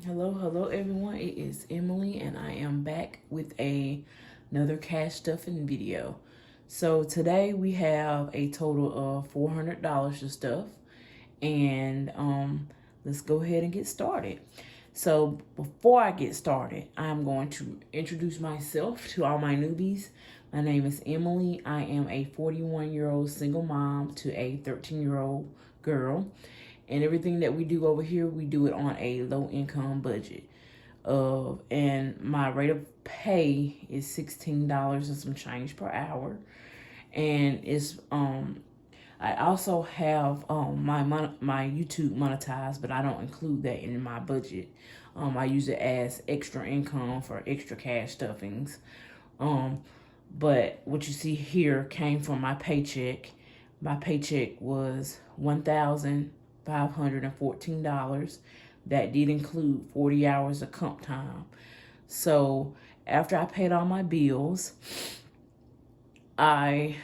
Hello everyone. It is Emily and I am back with another cash stuffing video. So today we have a total of $400 to stuff, and let's go ahead and get started. So before I get started, I'm going to introduce myself to all my newbies. My name is Emily. I am a 41-year-old single mom to a 13-year-old girl. And everything that we do over here, we do it on a low income budget. And my rate of pay is $16 and some change per hour. And it's I also have my YouTube monetized, but I don't include that in my budget. I use it as extra income for extra cash stuffings. But what you see here came from my paycheck. My paycheck was $1,514. That did include 40 hours of comp time. So after I paid all my bills, I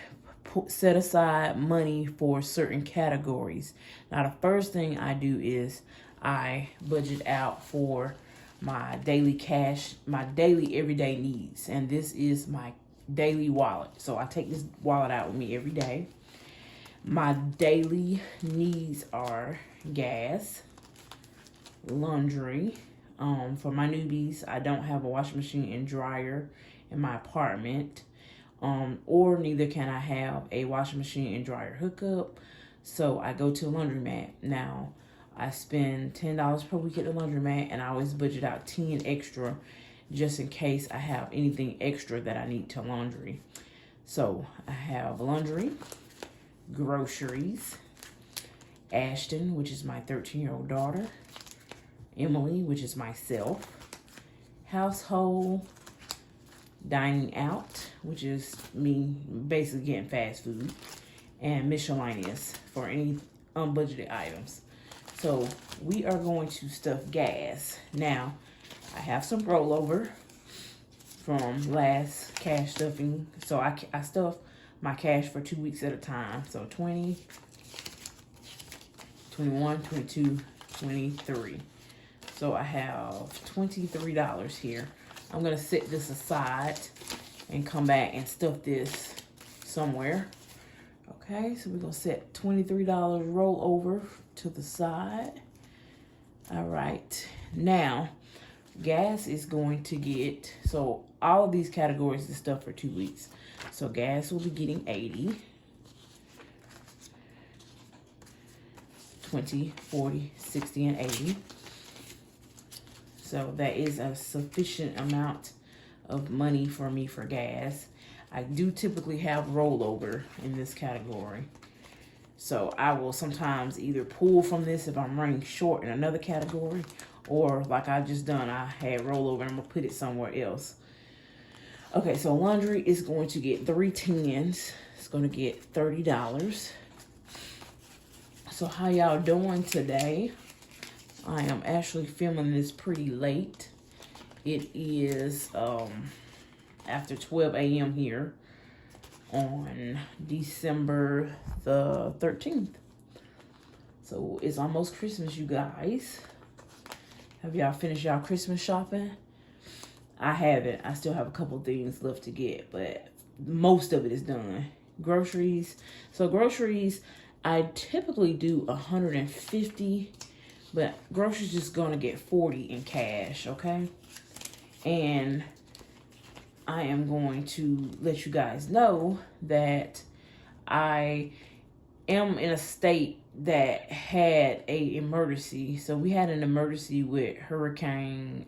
set aside money for certain categories. Now the first thing I do is I budget out for my daily cash, my daily everyday needs. And this is my daily wallet. So I take this wallet out with me every day. My daily needs are gas, laundry. For my newbies, I don't have a washing machine and dryer in my apartment, or neither can I have a washing machine and dryer hookup. So I go to a laundromat. Now, I spend $10 per week at the laundromat, and I always budget out $10 extra just in case I have anything extra that I need to laundry. So I have laundry, groceries, Ashton, which is my 13-year-old daughter, Emily, which is myself, household, dining out, which is me basically getting fast food, and miscellaneous for any unbudgeted items. So we are going to stuff gas. Now, I have some rollover from last cash stuffing. So I stuff my cash for 2 weeks at a time. So 20, 21, 22, 23. So I have $23 here. I'm going to set this aside and come back and stuff this somewhere. Okay, so we're going to set $23 rollover to the side. All right. Now, gas is going to get, so all of these categories is stuff for 2 weeks. So gas will be getting 80, 20, 40, 60, and 80. So that is a sufficient amount of money for me for gas. I do typically have rollover in this category. So I will sometimes either pull from this if I'm running short in another category, or like I just done, I had rollover and I'm gonna put it somewhere else. Okay, so laundry is going to get 3 tens. It's going to get $30. So how y'all doing today? I am actually filming this pretty late. It is after 12 a.m. here on December the 13th. So it's almost Christmas, you guys. Have y'all finished y'all Christmas shopping? I haven't. I still have a couple things left to get, but most of it is done. Groceries. So groceries, I typically do 150, but groceries just gonna get 40 in cash, okay? And I am going to let you guys know that I am in a state that had a emergency. So we had an emergency with Hurricane,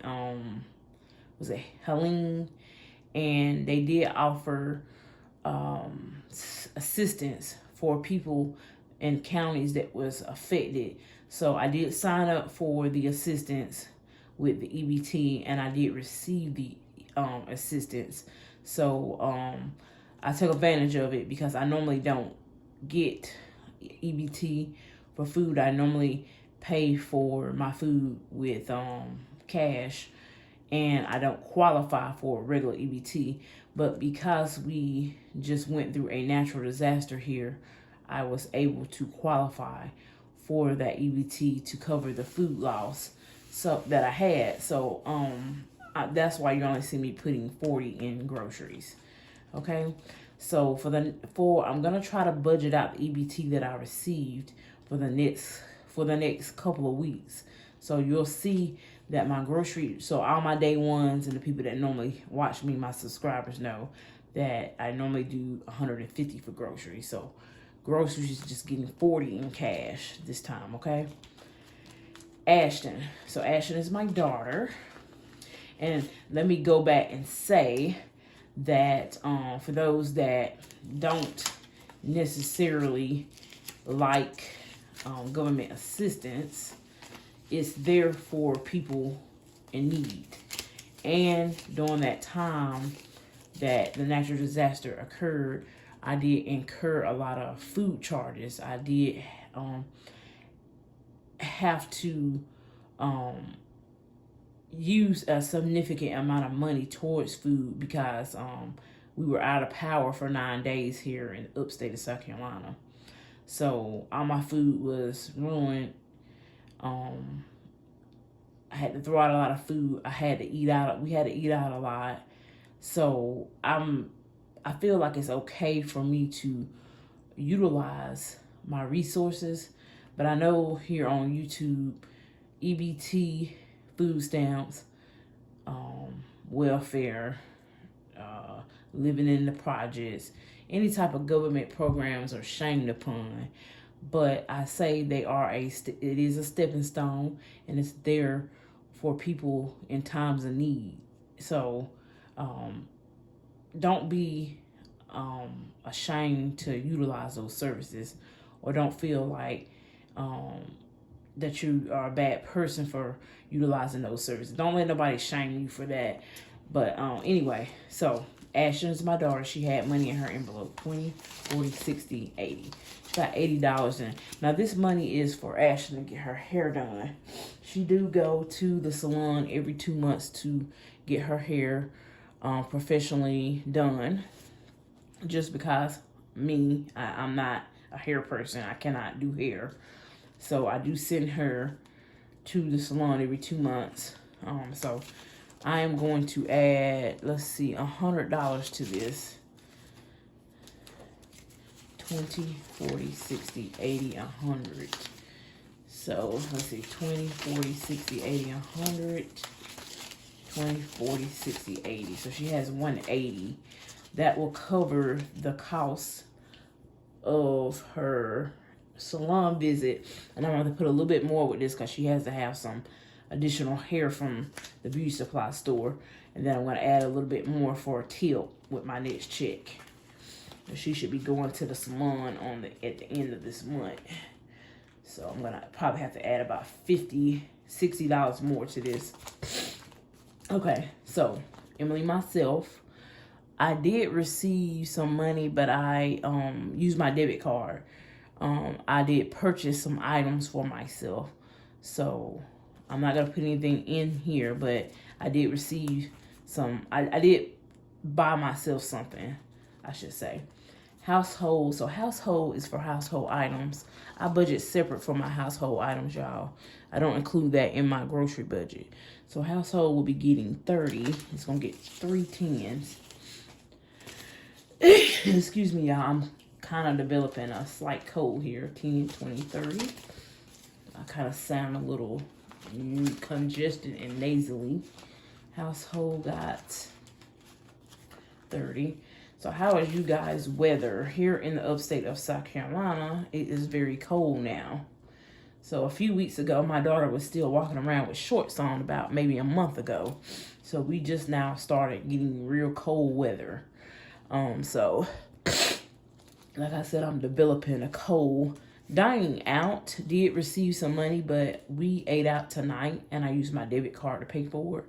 was it Helene? And they did offer assistance for people in counties that was affected. So I did sign up for the assistance with the EBT, and I did receive the assistance. So I took advantage of it because I normally don't get EBT for food. I normally pay for my food with cash, and I don't qualify for regular EBT. But because we just went through a natural disaster here, I was able to qualify for that EBT to cover the food loss. So that I had. So that's why you only see me putting 40 in groceries. Okay. So I'm gonna try to budget out the EBT that I received for the next couple of weeks. So you'll see that my grocery, so all my day ones and the people that normally watch me, my subscribers, know that I normally do 150 for groceries. So groceries is just getting 40 in cash this time, okay? Ashton. So Ashton is my daughter. And let me go back and say that for those that don't necessarily like government assistance, it's there for people in need. And during that time that the natural disaster occurred, I did incur a lot of food charges. I did have to use a significant amount of money towards food because we were out of power for 9 days here in the upstate of South Carolina. So all my food was ruined. I had to throw out a lot of food. We had to eat out a lot. So I feel like it's okay for me to utilize my resources. But I know here on YouTube, EBT, food stamps, welfare, living in the projects, any type of government programs are shamed upon. But I say they are it is a stepping stone, and it's there for people in times of need. So don't be ashamed to utilize those services, or don't feel like that you are a bad person for utilizing those services. Don't let nobody shame you for that. But anyway, so Ashton's my daughter. She had money in her envelope, 20, 40, 60, 80. She got $80 in. Now this money is for Ashton to get her hair done. She do go to the salon every 2 months to get her hair professionally done. Just because I'm not a hair person. I cannot do hair. So I do send her to the salon every 2 months. So I am going to add, let's see, $100 to this. 20, 40, 60, 80, 100. So let's see, 20, 40, 60, 80, 100. 20, 40, 60, 80. So she has 180. That will cover the cost of her salon visit. And I'm going to put a little bit more with this because she has to have some additional hair from the beauty supply store. And then I'm going to add a little bit more for a tip with my next check. And she should be going to the salon at the end of this month. So I'm going to probably have to add about $50, $60 more to this. Okay, so Emily, myself, I did receive some money, but I used my debit card. I did purchase some items for myself. So I'm not going to put anything in here, but I did receive some. I did buy myself something, I should say. Household. So household is for household items. I budget separate for my household items, y'all. I don't include that in my grocery budget. So household will be getting 30. It's going to get 3 10s. Excuse me, y'all. I'm kind of developing a slight cold here. 10, 20, 30. I kind of sound a little congested and nasally. Household got 30. So how is you guys' weather? Here in the upstate of South Carolina, it is very cold now. So a few weeks ago, my daughter was still walking around with shorts on about maybe a month ago. So we just now started getting real cold weather. So like I said, I'm developing a cold. Dining out, did receive some money, but we ate out tonight and I used my debit card to pay for it.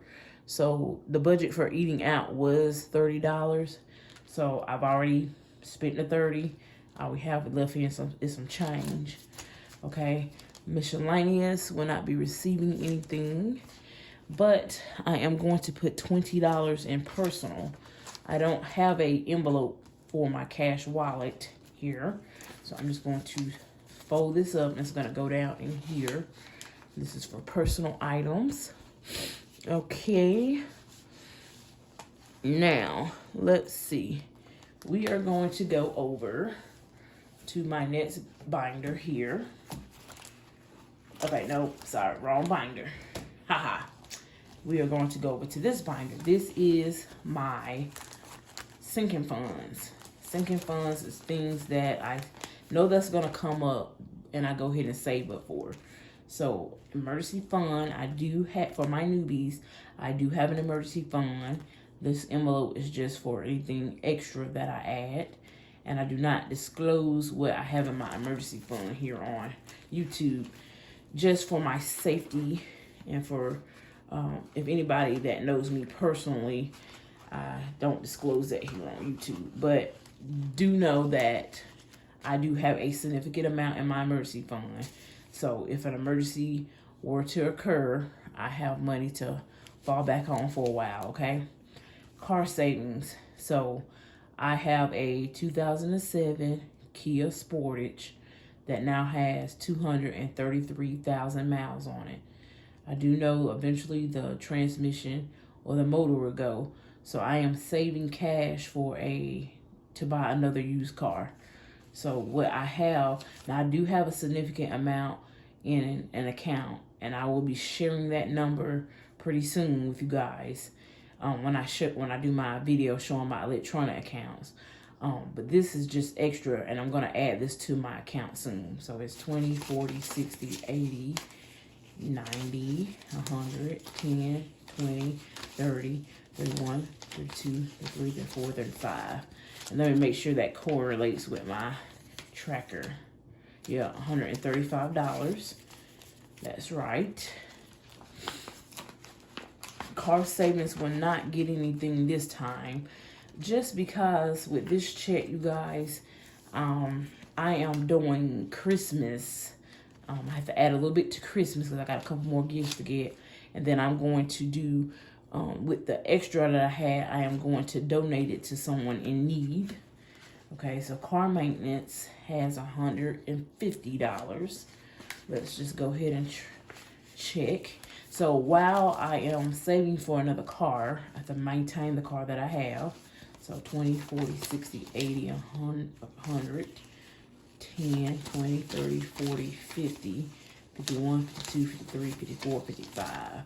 So the budget for eating out was $30. So I've already spent the 30. All we have left here is some change. Okay. Miscellaneous will not be receiving anything, but I am going to put $20 in personal. I don't have a envelope for my cash wallet here. So I'm just going to fold this up and it's going to go down in here. This is for personal items. Okay. Now, let's see. We are going to go over to my next binder here. Okay, no, sorry, wrong binder. Haha. We are going to go over to this binder. This is my sinking funds. Sinking funds is things that I know that's going to come up and I go ahead and save up for. So, emergency fund, I do have, for my newbies, I do have an emergency fund. This envelope is just for anything extra that I add. And I do not disclose what I have in my emergency fund here on YouTube. Just for my safety and for if anybody that knows me personally, I don't disclose that here on YouTube. But do know that I do have a significant amount in my emergency fund. So if an emergency were to occur, I have money to fall back on for a while, okay? Car savings. So I have a 2007 Kia Sportage that now has 233,000 miles on it. I do know eventually the transmission or the motor will go. So I am saving cash for to buy another used car. So what I have, now I do have a significant amount in an account, and I will be sharing that number pretty soon with you guys when I do my video showing my electronic accounts. But this is just extra, and I'm going to add this to my account soon. So it's 20, 40, 60, 80, 90, 100, 10, 20, 30, 31, 32, 33, 34, 35. And let me make sure that correlates with my tracker. Yeah, $135. That's right. Car savings will not get anything this time. Just because with this check, you guys, I am doing Christmas. I have to add a little bit to Christmas because I got a couple more gifts to get. And then I'm going to do, with the extra that I had, I am going to donate it to someone in need. Okay, so car maintenance has $150. Let's just go ahead and check. So while I am saving for another car, I have to maintain the car that I have. So 20, 40, 60, 80, 100, 10, 20, 30, 40, 50, 51, 52, 53, 54, 55.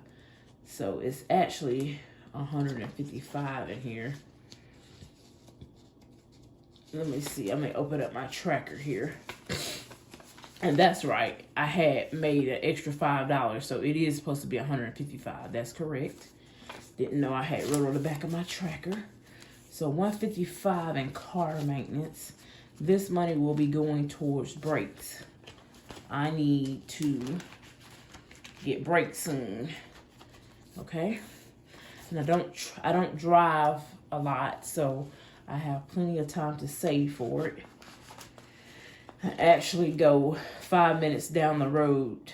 So it's actually 155 in here. Let me see. I may open up my tracker here. And that's right. I had made an extra $5, so it is supposed to be 155. That's correct. Didn't know I had wrote on the back of my tracker. So 155 in car maintenance. This money will be going towards brakes. I need to get brakes soon. Okay? And I don't drive a lot, so I have plenty of time to save for it. I actually go 5 minutes down the road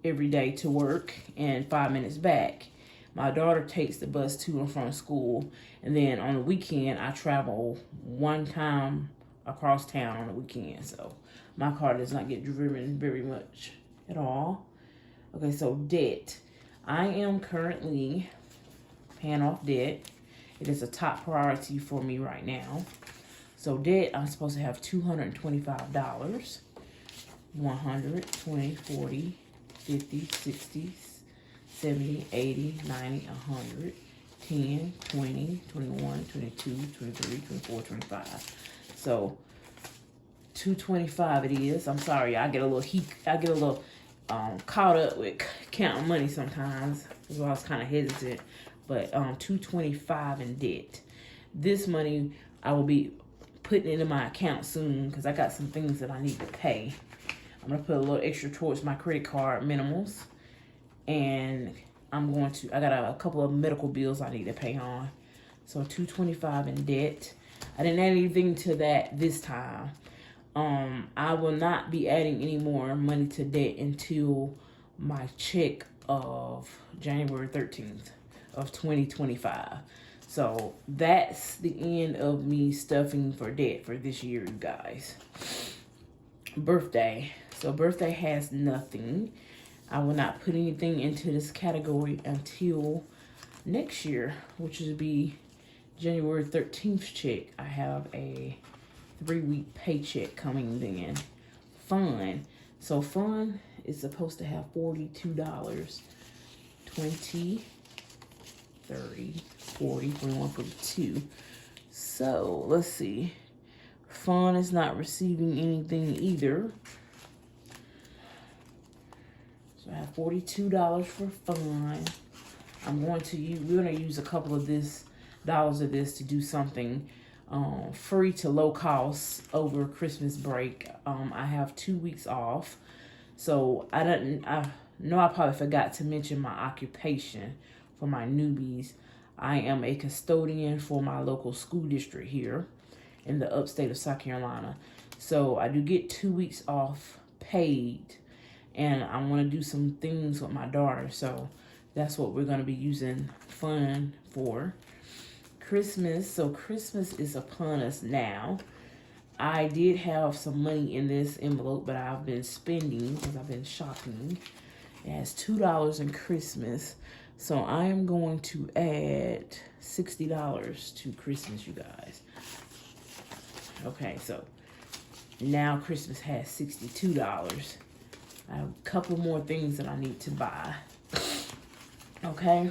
every day to work and 5 minutes back. My daughter takes the bus to and from school, and then on the weekend I travel one time across town on the weekend. So my car does not get driven very much at all. Okay, so debt. I am currently paying off debt. It is a top priority for me right now. So debt, I'm supposed to have $225. 100, 20, 40, 50, 60, 70, 80, 90, 100, 10, 20, 21, 22, 23, 24, 25. So 225 it is. I'm sorry, I get a little caught up with counting money sometimes. That's why I was kind of hesitant. But 225 in debt. This money I will be putting into my account soon because I got some things that I need to pay. I'm gonna put a little extra towards my credit card minimals, and I got a couple of medical bills I need to pay on. So 225 in debt. I didn't add anything to that this time. I will not be adding any more money to debt until my check of January 13th of 2025. So that's the end of me stuffing for debt for this year, you guys. Birthday. So birthday has nothing. I will not put anything into this category until next year, which would be January 13th check. I have a 3-week paycheck coming then. Fun. So fun is supposed to have $42. 20, 30, 40, 41, 42. So let's see. Fun is not receiving anything either. So I have $42 for fun. We're going to use a couple of dollars of this to do something free to low cost over Christmas break. I have 2 weeks off. So I know I probably forgot to mention my occupation for my newbies. I am a custodian for my local school district here in the upstate of South Carolina. So I do get 2 weeks off paid, and I want to do some things with my daughter. So that's what we're going to be using fun for. Christmas. So Christmas is upon us now. I did have some money in this envelope, but I've been spending because I've been shopping. It has $2 in Christmas. So I am going to add $60 to Christmas, you guys. Okay, so now Christmas has $62. I have a couple more things that I need to buy. Okay,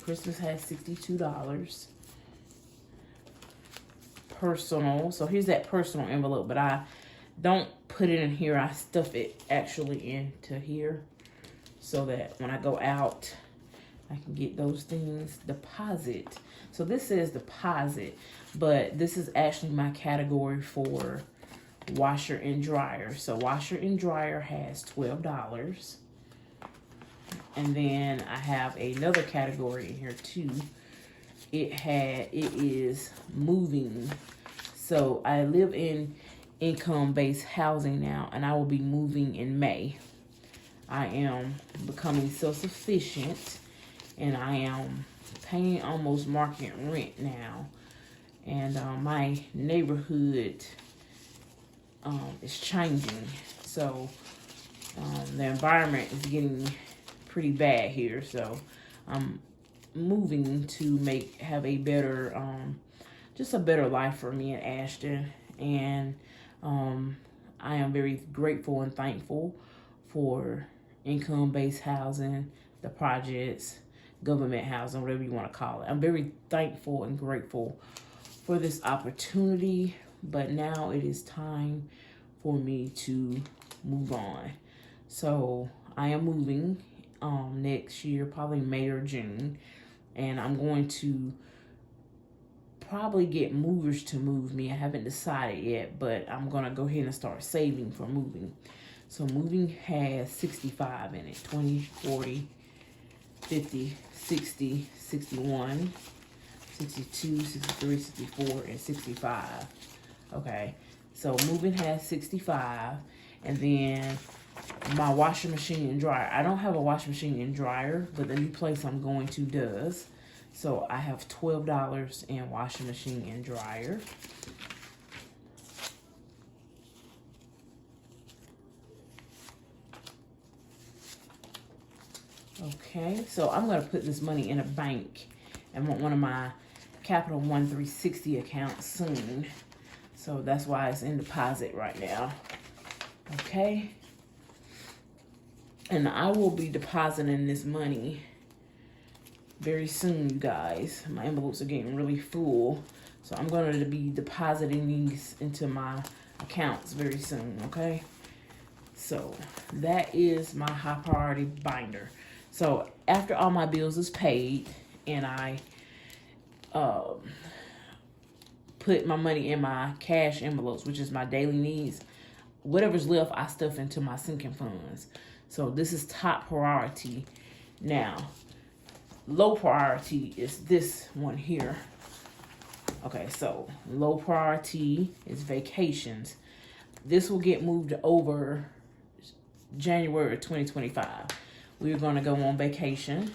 Christmas has $62. Personal. So here's that personal envelope, but I don't put it in here. I stuff it actually into here so that when I go out, I can get those things. Deposit. So this says deposit, but this is actually my category for washer and dryer. So washer and dryer has $12. And then I have another category in here too. It is moving. So I live in income-based housing now, and I will be moving in May. I am becoming self-sufficient, and I am paying almost market rent now. And my neighborhood is changing. So the environment is getting pretty bad here. So I'm moving to have a better, just a better life for me and Ashton. And I am very grateful and thankful for income-based housing, the projects, government housing, whatever you want to call it. I'm very thankful and grateful for this opportunity, but now it is time for me to move on. So I am moving next year, probably May or June, and I'm going to probably get movers to move me. I haven't decided yet, but I'm going to go ahead and start saving for moving. So moving has 65 in it. 20, 40, 50, 60, 61, 62, 63, 64, and 65. Okay, so moving has 65. And then my washing machine and dryer. I don't have a washing machine and dryer, but the new place I'm going to does. So I have $12 in washing machine and dryer. Okay, so I'm going to put this money in a bank and want one of my Capital One 360 accounts soon. So that's why it's in deposit right now. Okay. And I will be depositing this money very soon, you guys. My envelopes are getting really full. So I'm going to be depositing these into my accounts very soon, okay? So that is my high priority binder. So after all my bills is paid and I put my money in my cash envelopes, which is my daily needs, whatever's left, I stuff into my sinking funds. So this is top priority. Now, low priority is this one here. Okay, so low priority is vacations. This will get moved over January 2025. We're going to go on vacation.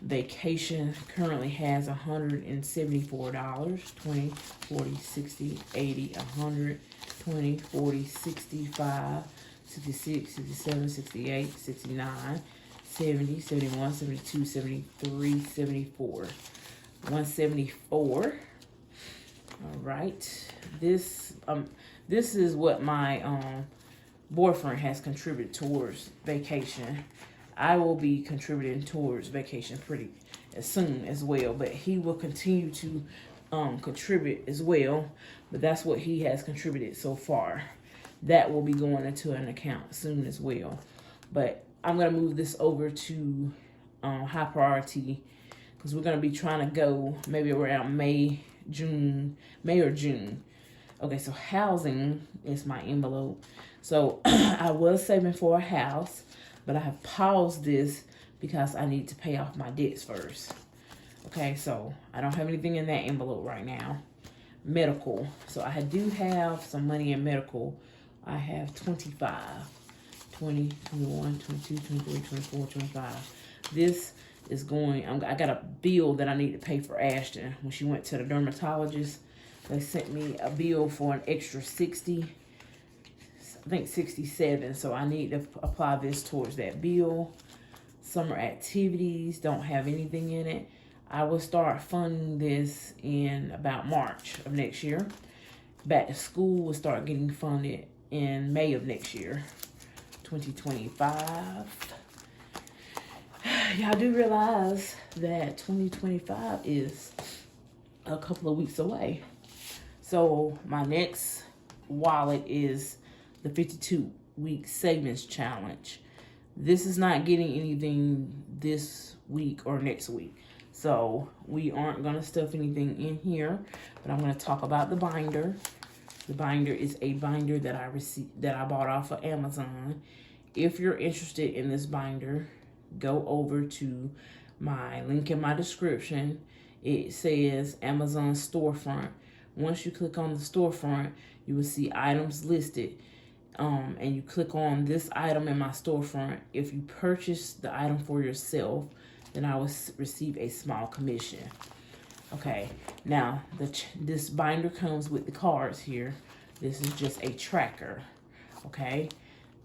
Vacation currently has $174. 20, 40, 60, 80, 100, 20, 40, 65, 66, 67, 68, 69, 70, 71, 72, 73, 74. 174. All right. This is what my boyfriend has contributed towards vacation. I will be contributing towards vacation pretty soon as well, but he will continue to contribute as well. But that's what he has contributed so far. That will be going into an account soon as well. But I'm gonna move this over to high priority because we're gonna be trying to go maybe around May or June. Okay, so housing is my envelope. So I was saving for a house, but I have paused this because I need to pay off my debts first. Okay, so I don't have anything in that envelope right now. Medical. So I do have some money in medical. I have 25, 20, 21, 22, 23, 24, 25. This is going, I got a bill that I need to pay for Ashton. When she went to the dermatologist, they sent me a bill for an extra 60, I think 67. So I need to apply this towards that bill. Summer activities, don't have anything in it. I will start funding this in about March of next year. Back to school will start getting funded in May of next year, 2025. Y'all do realize that 2025 is a couple of weeks away. So my next wallet is the 52-week savings challenge. This is not getting anything this week or next week. So we aren't going to stuff anything in here, but I'm going to talk about the binder. The binder is a binder that I bought off of Amazon. If you're interested in this binder, go over to my link in my description. It says Amazon storefront. Once you click on the storefront, you will see items listed. And you click on this item in my storefront. If you purchase the item for yourself, then I will receive a small commission. Okay, now this binder comes with the cards here. This is just a tracker, okay?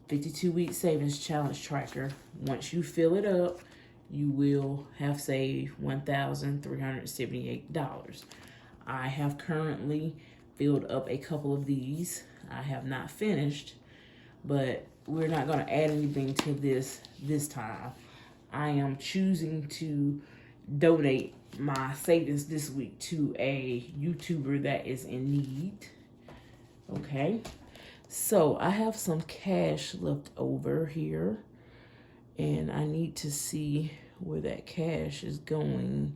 52-week savings challenge tracker. Once you fill it up, you will have saved $1,378. I have currently filled up a couple of these. I have not finished, but we're not going to add anything to this time. I am choosing to donate my savings this week to a YouTuber that is in need. Okay, so I have some cash left over here, and I need to see where that cash is going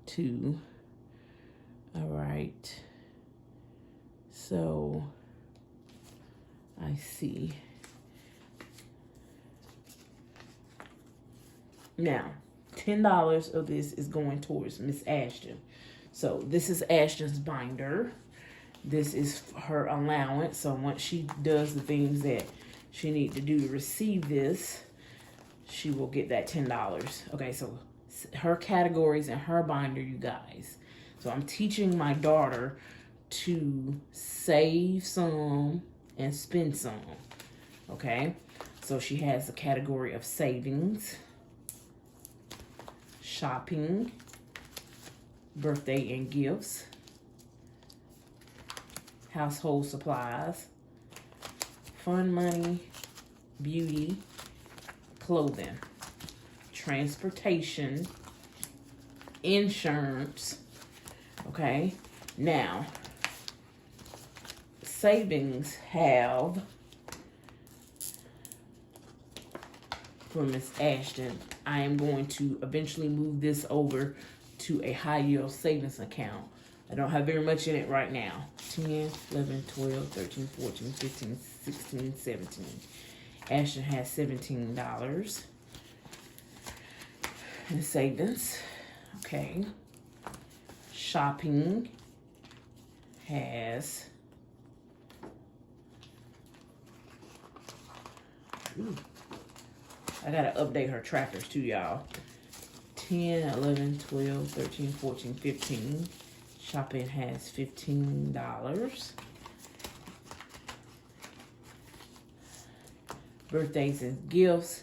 to. All right, so I see. Now, $10 of this is going towards Miss Ashton. So this is Ashton's binder. This is her allowance. So once she does the things that she needs to do to receive this, she will get that $10. Okay, so her categories and her binder, you guys. So I'm teaching my daughter to save some and spend some. Okay, so she has a category of savings, shopping, birthday and gifts, household supplies, fun money, beauty, clothing, transportation, insurance. Okay, now savings have for Miss Ashton. I am going to eventually move this over to a high yield savings account. I don't have very much in it right now. 10, 11, 12, 13, 14, 15, 16, 17. Ashton has $17 in savings. Okay. Shopping has I gotta update her trackers too, y'all. 10, 11, 12, 13, 14, 15. Shopping has $15. birthdays and gifts.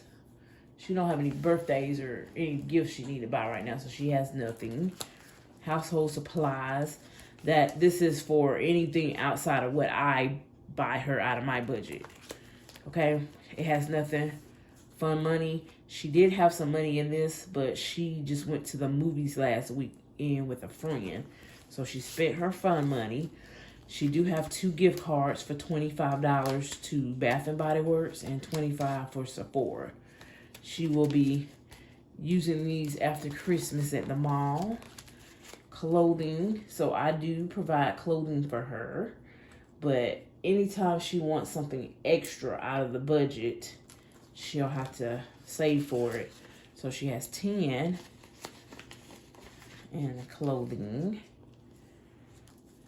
She don't have any birthdays or any gifts she need to buy right now, so she has nothing. Household supplies. That this is for anything outside of what I buy her out of my budget. Okay? It has nothing. Fun money. She did have some money in this, but she just went to the movies last weekend with a friend. So she spent her fun money. She do have 2 gift cards for $25 to Bath and Body Works and $25 for Sephora. She will be using these after Christmas at the mall. Clothing. So I do provide clothing for her. But anytime she wants something extra out of the budget, she'll have to save for it. So she has 10 in clothing.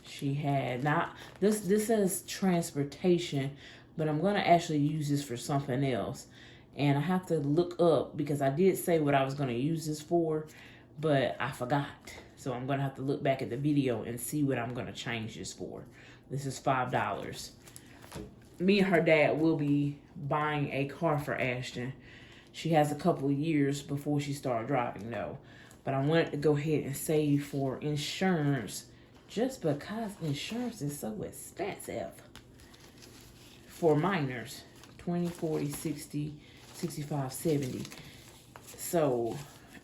She had not, this says transportation, but I'm going to actually use this for something else. And I have to look up because I did say what I was going to use this for, but I forgot. So I'm going to have to look back at the video and see what I'm going to change this for. This is $5. Me and her dad will be buying a car for Ashton. She has a couple of years before she starts driving though. But I wanted to go ahead and save for insurance just because insurance is so expensive for minors. 20, 40, 60, 65, 70. So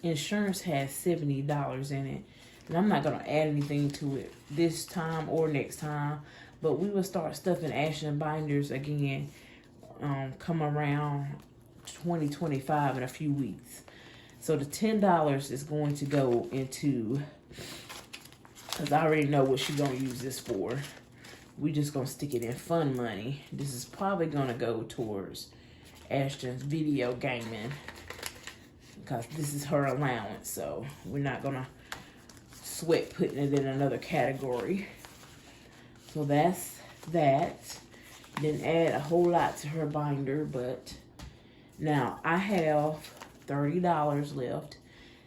insurance has $70 in it. And I'm not going to add anything to it this time or next time. But we will start stuffing Ashton binders again come around 2025 in a few weeks. So the $10 is going to go into, because I already know what she's going to use this for. We just going to stick it in fun money. This is probably going to go towards Ashton's video gaming, because this is her allowance. So we're not going to sweat putting it in another category. So that's that. Didn't add a whole lot to her binder, but now I have $30 left.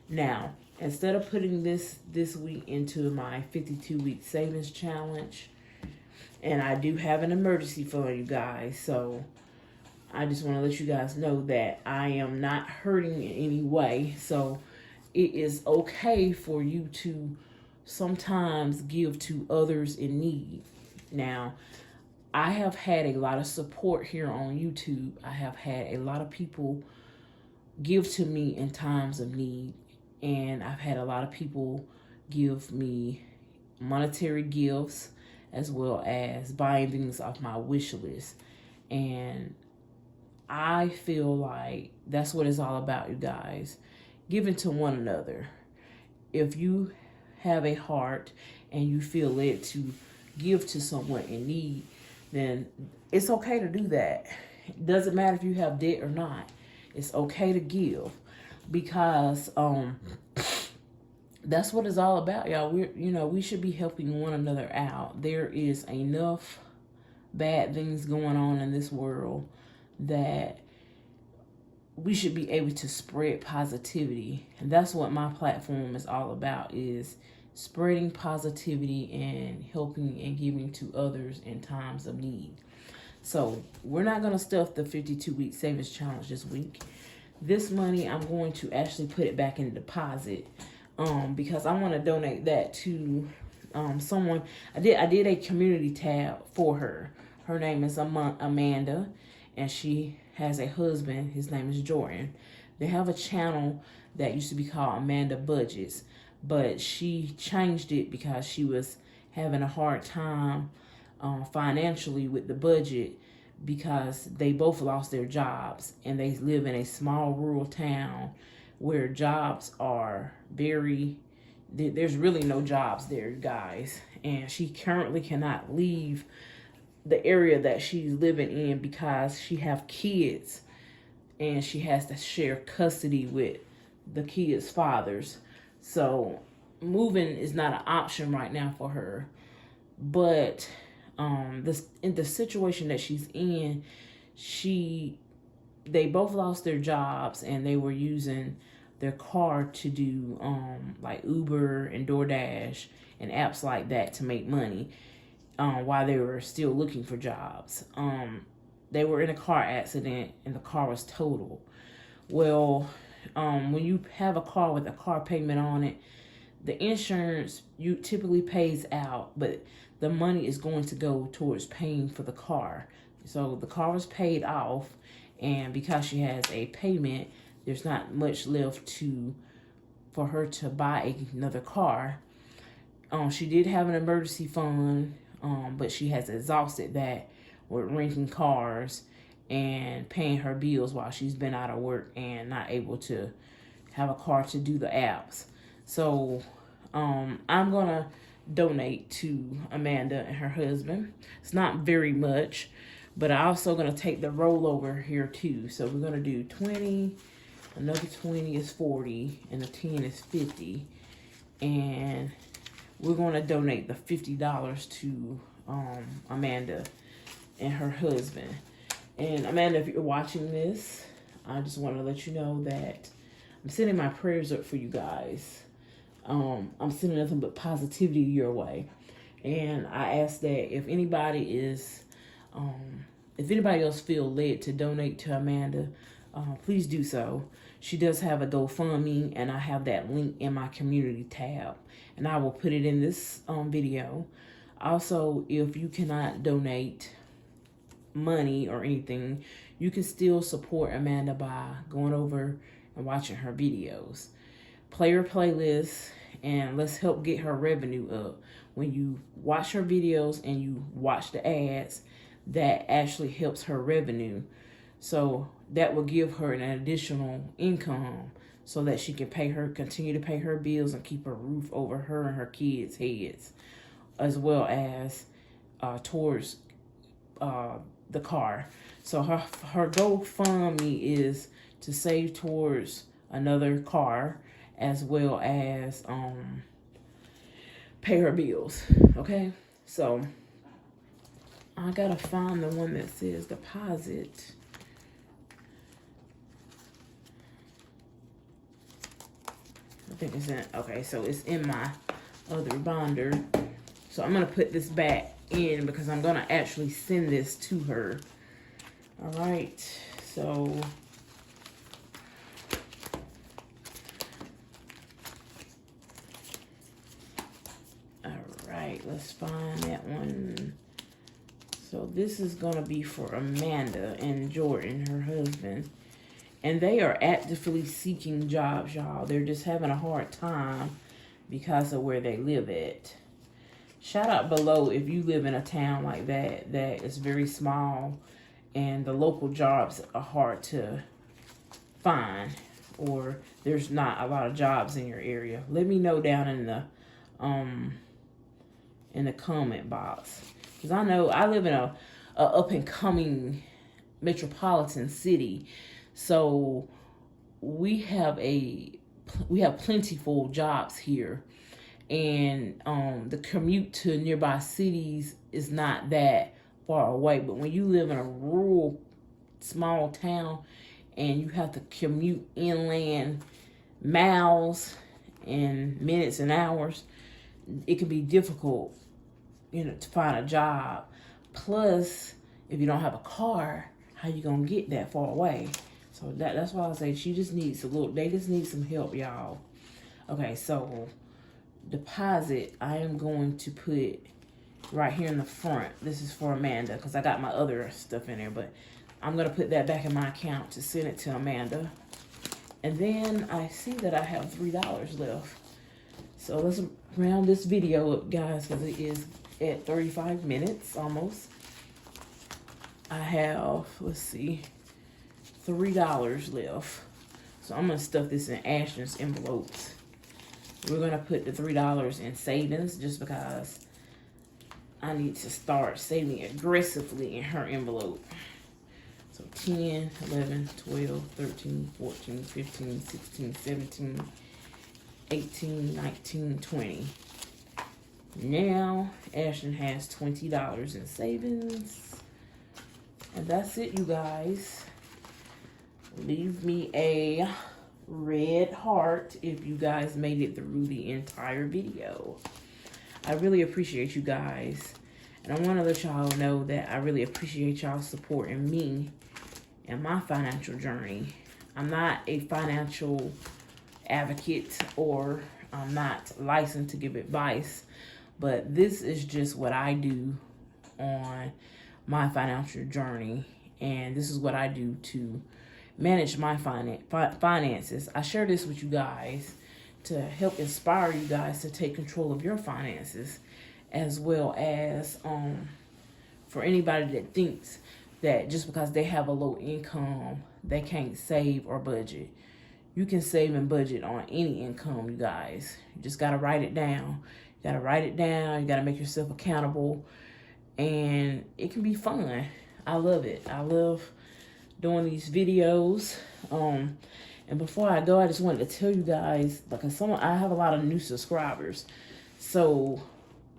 Now, instead of putting this week into my 52-week savings challenge, and I do have an emergency fund, you guys, so I just want to let you guys know that I am not hurting in any way. So it is okay for you to sometimes give to others in need. Now, I have had a lot of support here on YouTube. I have had a lot of people give to me in times of need. And I've had a lot of people give me monetary gifts as well as buying things off my wish list. And I feel like that's what it's all about, you guys. Giving to one another. If you have a heart and you feel led to give to someone in need, then it's okay to do that. It doesn't matter if you have debt or not. It's okay to give, because that's what it's all about, y'all. We should be helping one another out. There is enough bad things going on in this world that we should be able to spread positivity. And that's what my platform is all about, is spreading positivity and helping and giving to others in times of need. So we're not going to stuff the 52-week savings challenge this week. This money, I'm going to actually put it back in deposit because I want to donate that to someone. I did a community tab for her. Her name is Amanda, and she has a husband. His name is Jordan. They have a channel that used to be called Amanda Budgets, but she changed it because she was having a hard time financially with the budget, because they both lost their jobs and they live in a small rural town where jobs are there's really no jobs there, guys. And she currently cannot leave the area that she's living in because she have kids and she has to share custody with the kids' fathers. So moving is not an option right now for her. But in the situation that she's in, they both lost their jobs and they were using their car to do like Uber and DoorDash and apps like that to make money while they were still looking for jobs. they were in a car accident and the car was totaled. Well, when you have a car with a car payment on it, the insurance typically pays out, but the money is going to go towards paying for the car. So the car was paid off, and because she has a payment, there's not much left for her to buy another car. She did have an emergency fund, but she has exhausted that with renting cars and paying her bills while she's been out of work and not able to have a car to do the apps. So I'm going to donate to Amanda and her husband. It's not very much, but I'm also going to take the rollover here too. So we're going to do 20, another 20 is 40, and the 10 is 50. And we're going to donate the $50 to Amanda and her husband. And Amanda, if you're watching this, I just want to let you know that I'm sending my prayers up for you guys. I'm sending nothing but positivity your way. And I ask that if anybody else feel led to donate to Amanda, please do so. She does have a GoFundMe, and I have that link in my community tab, and I will put it in this video. Also, if you cannot donate money or anything, you can still support Amanda by going over and watching her videos. Play her playlist, and let's help get her revenue up. When you watch her videos and you watch the ads, that actually helps her revenue. So that will give her an additional income so that she can continue to pay her bills and keep a roof over her and her kids' heads, as well as towards the car. So her GoFundMe is to save towards another car, as well as pay her bills. Okay, so I gotta find the one that says deposit. I think it's in, okay, so it's in my other binder. So I'm gonna put this back in because I'm gonna actually send this to her. All right, so let's find that one. So this is gonna be for Amanda and Jordan, her husband, and they are actively seeking jobs, y'all. They're just having a hard time because of where they live at. Shout out below if you live in a town like that is very small and the local jobs are hard to find, or there's not a lot of jobs in your area. Let me know down in the comment box, because I know I live in a up and coming metropolitan city, so we have plentiful jobs here, and the commute to nearby cities is not that far away. But when you live in a rural small town and you have to commute inland miles and minutes and hours, it can be difficult, to find a job. Plus, if you don't have a car, how you gonna get that far away? So that's why I say they just need some help, y'all. Okay, so deposit, I am going to put right here in the front. This is for Amanda because I got my other stuff in there, but I'm gonna put that back in my account to send it to Amanda. And then I see that I have $3 left. So let's round this video up, guys, because it is at 35 minutes almost. I have, let's see, $3 left. So I'm going to stuff this in Ashton's envelopes. We're going to put the $3 in savings just because I need to start saving aggressively in her envelope. So 10, 11, 12, 13, 14, 15, 16, 17, 18, 19, 20. Now, Ashton has $20 in savings. And that's it, you guys. Leave me a red heart if you guys made it through the entire video. I really appreciate you guys. And I want to let y'all know that I really appreciate y'all supporting me and my financial journey. I'm not a financial advocate, or I'm not licensed to give advice, but this is just what I do on my financial journey, and this is what I do to manage my finances. I share this with you guys to help inspire you guys to take control of your finances, as well as for anybody that thinks that just because they have a low income, they can't save or budget. You can save and budget on any income, you guys. You just got to write it down. You got to write it down. You got to make yourself accountable. And it can be fun. I love it. I love doing these videos. And before I go, I just wanted to tell you guys, because I have a lot of new subscribers. So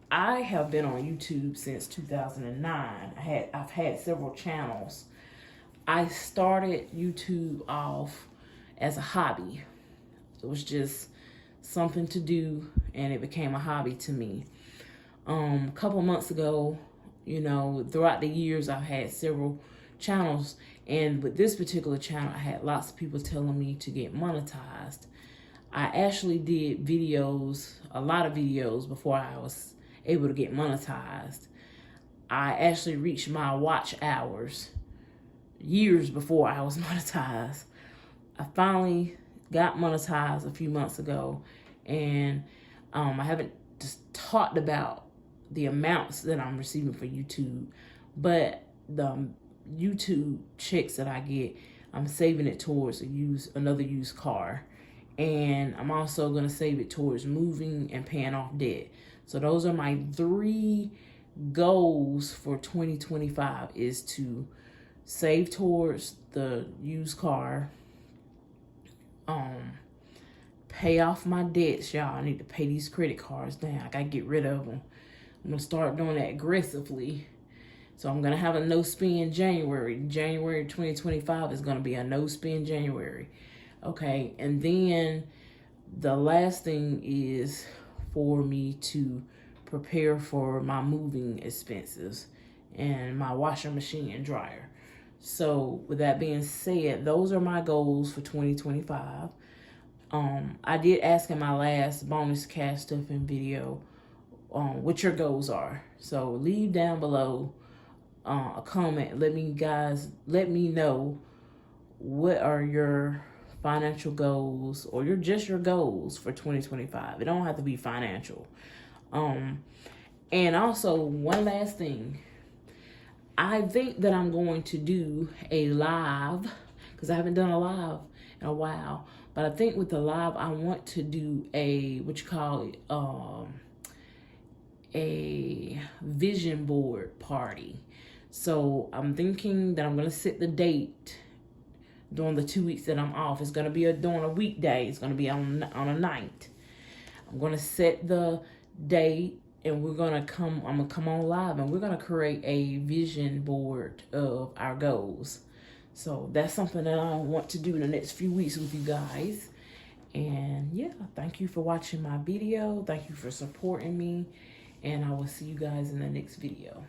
I have been on YouTube since 2009. I've had several channels. I started YouTube off as a hobby. It was just something to do, and it became a hobby to me. A couple months ago, you know, throughout the years, I've had several channels, and with this particular channel, I had lots of people telling me to get monetized. I actually did videos, a lot of videos, before I was able to get monetized. I actually reached my watch hours years before I was monetized. I finally got monetized a few months ago, and I haven't just talked about the amounts that I'm receiving for YouTube, but the YouTube checks that I get, I'm saving it towards another used car, and I'm also going to save it towards moving and paying off debt. So those are my 3 goals for 2025, is to save towards the used car, pay off my debts, y'all. I need to pay these credit cards down. I gotta get rid of them. I'm gonna start doing that aggressively. So I'm gonna have a no spend January. January 2025 is gonna be a no spend January. Okay, and then the last thing is for me to prepare for my moving expenses and my washing machine and dryer. So with that being said, those are my goals for 2025. I did ask in my last bonus cash stuffing video what your goals are. So leave down below a comment. Let me know what are your financial goals, or just your goals for 2025. It don't have to be financial. And also, one last thing. I think that I'm going to do a live, because I haven't done a live in a while. But I think with the live, I want to do a vision board party. So I'm thinking that I'm going to set the date during the 2 weeks that I'm off. It's going to be during a weekday. It's going to be on a night. I'm going to set the date, and I'm going to come on live, and we're going to create a vision board of our goals. So that's something that I want to do in the next few weeks with you guys. And yeah, thank you for watching my video. Thank you for supporting me. And I will see you guys in the next video.